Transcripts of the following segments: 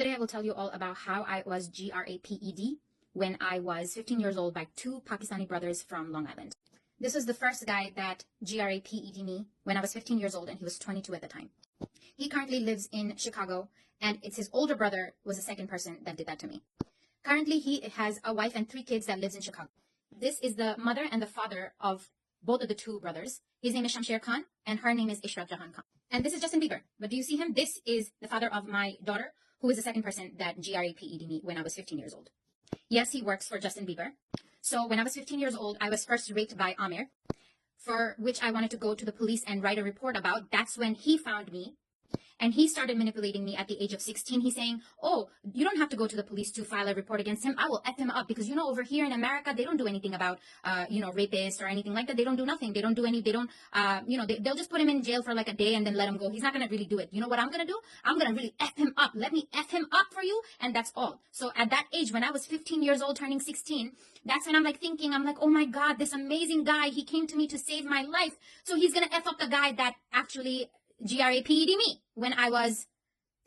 Today I will tell you all about how I was GRAPED when I was 15 years old by two Pakistani brothers from Long Island. This was the first guy that GRAPED me when I was 15 years old, and he was 22 at the time. He currently lives in Chicago, and it's his older brother was the second person that did that to me. Currently, he has a wife and 3 kids that lives in Chicago. This is the mother and the father of both of the 2 brothers. His name is Shamsher Khan, and her name is Ishrat Jahan Khan. And this is Justin Bieber. But do you see him? This is the father of my daughter, who is the second person that GRAPED me when I was 15 years old. Yes, he works for Justin Bieber. So when I was 15 years old, I was first raped by Amir, for which I wanted to go to the police and write a report about. That's when he found me. And he started manipulating me at the age of 16. He's saying, oh, you don't have to go to the police to file a report against him. I will F him up because, over here in America, they don't do anything about, rapists or anything like that. They don't do nothing. They'll just put him in jail for like a day and then let him go. He's not going to really do it. You know what I'm going to do? I'm going to really F him up. Let me F him up for you. And that's all. So at that age, when I was 15 years old, turning 16, that's when I'm like, oh my God, this amazing guy, he came to me to save my life. So he's going to F up the guy that actually GRAPED me when I was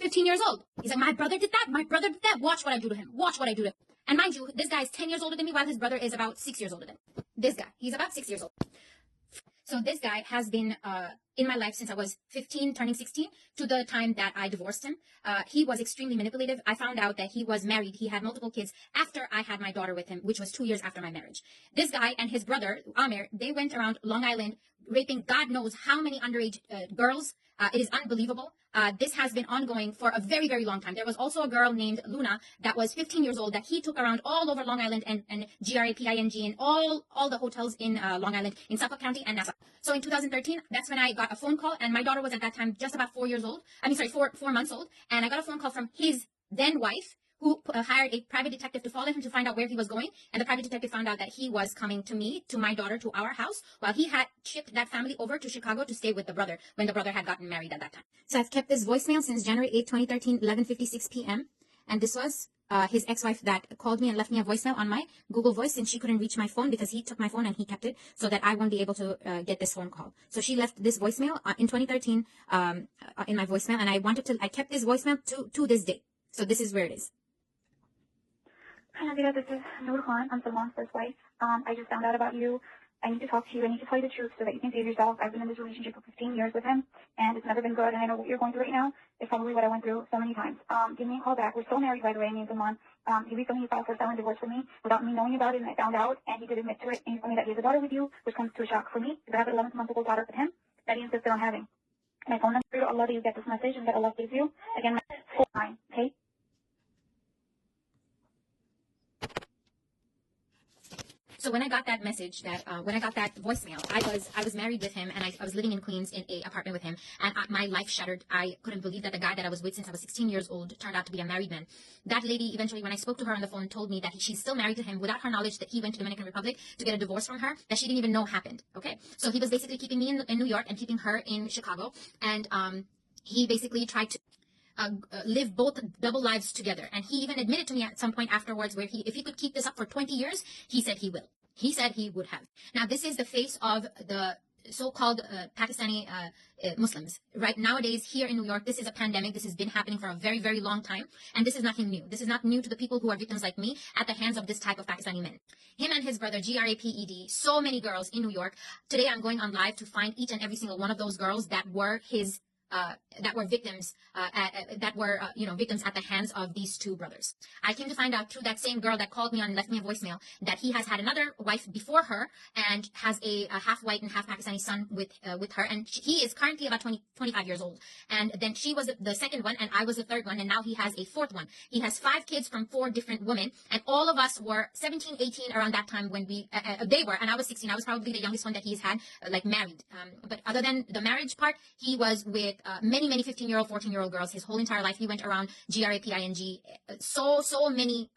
15 years old. He's like, my brother did that. My brother did that. Watch what I do to him. Watch what I do to him. And mind you, this guy is 10 years older than me, while his brother is about 6 years older than me. This guy, he's about 6 years old. So this guy has been in my life since I was 15, turning 16, to the time that I divorced him. He was extremely manipulative. I found out that he was married. He had multiple kids after I had my daughter with him, which was 2 years after my marriage. This guy and his brother, Amir, they went around Long Island raping God knows how many underage girls. It is unbelievable. This has been ongoing for a very, very long time. There was also a girl named Luna that was 15 years old that he took around all over Long Island and GRAPING and all the hotels in Long Island, in Suffolk County and Nassau. So in 2013, that's when I got a phone call, and my daughter was at that time just about 4 months old. And I got a phone call from his then wife, who hired a private detective to follow him to find out where he was going. And the private detective found out that he was coming to me, to my daughter, to our house, while he had shipped that family over to Chicago to stay with the brother when the brother had gotten married at that time. So I've kept this voicemail since January 8, 2013, 11:56 p.m. And this was his ex-wife that called me and left me a voicemail on my Google Voice, since she couldn't reach my phone because he took my phone and he kept it so that I won't be able to get this phone call. So she left this voicemail in 2013 in my voicemail, and I kept this voicemail to this day. So this is where it is. Hi, Nadia, this is Noor Khan. I'm Salman's first wife. I just found out about you. I need to talk to you. I need to tell you the truth so that you can save yourself. I've been in this relationship for 15 years with him, and it's never been good, and I know what you're going through right now is probably what I went through so many times. Give me a call back. We're still married, by the way, me and Salman. He recently filed for felon divorce for me without me knowing about it, and I found out, and he did admit to it, and he told me that he has a daughter with you, which comes to a shock for me, because I have an 11-month-old daughter with him that he insisted on having. My phone number, to Allah, that you get this message and that Allah gives you. Again, my full line, okay? So when I got that message, when I got that voicemail, I was married with him, and I was living in Queens in a apartment with him, and my life shattered. I couldn't believe that the guy that I was with since I was 16 years old turned out to be a married man. That lady eventually, when I spoke to her on the phone, told me that she's still married to him without her knowledge, that he went to Dominican Republic to get a divorce from her that she didn't even know happened. Okay, so he was basically keeping me in New York and keeping her in Chicago, and he basically tried to live both double lives together. And he even admitted to me at some point afterwards, where if he could keep this up for 20 years, he said he will. He said he would have. Now, this is the face of the so-called Pakistani Muslims. Right nowadays, here in New York, this is a pandemic. This has been happening for a very, very long time. And this is nothing new. This is not new to the people who are victims like me at the hands of this type of Pakistani men. Him and his brother, GRAPED, so many girls in New York. Today, I'm going on live to find each and every single one of those girls that were his victims victims at the hands of these 2 brothers. I came to find out through that same girl that called me and left me a voicemail that he has had another wife before her and has a half white and half Pakistani son with her, and he is currently about 25 years old. And then she was the second one, and I was the third one, and now he has a 4th one. He has 5 kids from 4 different women, and all of us were 17, 18 around that time when they were, and I was 16. I was probably the youngest one that he's had married. But other than the marriage part, he was with many 15-year-old, 14-year-old girls his whole entire life. He went around GRAPING so many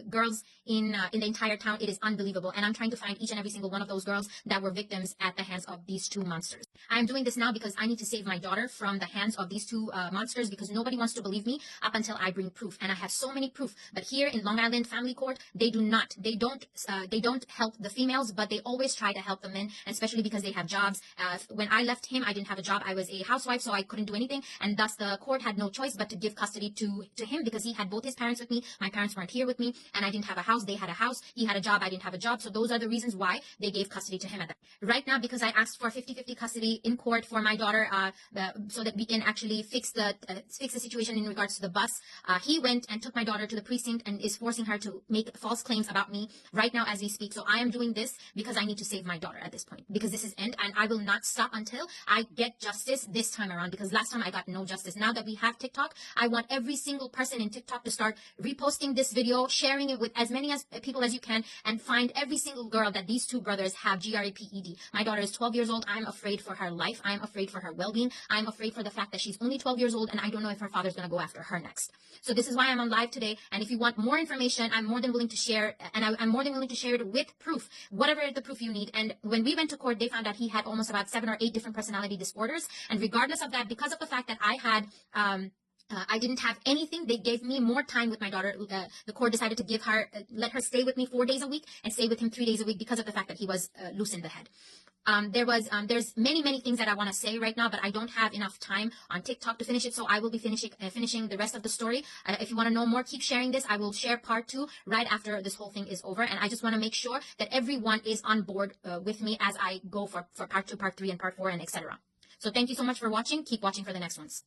girls in the entire town. It is unbelievable, and I'm trying to find each and every single one of those girls that were victims at the hands of these 2 monsters. I'm doing this now because I need to save my daughter from the hands of these 2 monsters, because nobody wants to believe me up until I bring proof, and I have so many proof. But here in Long Island Family Court, they don't help the females, but they always try to help the men, especially because they have jobs. When I left him, I didn't have a job. I was a housewife. wife, so I couldn't do anything. And thus the court had no choice but to give custody to him, because he had both his parents with me. My parents weren't here with me, and I didn't have a house. They had a house. He had a job. I didn't have a job. So those are the reasons why they gave custody to him at that. Right now, because I asked for 50-50 custody in court for my daughter, so that we can actually fix the situation in regards to the bus, he went and took my daughter to the precinct and is forcing her to make false claims about me right now as we speak. So I am doing this because I need to save my daughter at this point, because this is end, and I will not stop until I get justice this time around, because last time I got no justice. Now that we have TikTok, I want every single person in TikTok to start reposting this video, sharing it with as many people as you can, and find every single girl that these two brothers have GRAPED. My daughter is 12 years old. I'm afraid for her life. I'm afraid for her well-being. I'm afraid for the fact that she's only 12 years old, and I don't know if her father's going to go after her next. So this is why I'm on live today. And if you want more information, I'm more than willing to share, and I'm more than willing to share it with proof, whatever the proof you need. And when we went to court, they found out he had almost about 7 or 8 different personality disorders. And regardless of that, because of the fact that I didn't have anything, they gave me more time with my daughter. The court decided to give her, let her stay with me 4 days a week and stay with him 3 days a week, because of the fact that he was loose in the head. There's many things that I want to say right now, but I don't have enough time on TikTok to finish it, so I will be finishing the rest of the story. If you want to know more, keep sharing this. I will share part 2 right after this whole thing is over, and I just want to make sure that everyone is on board with me as I go for part 2, part 3, and part 4, and etc. So thank you so much for watching. Keep watching for the next ones.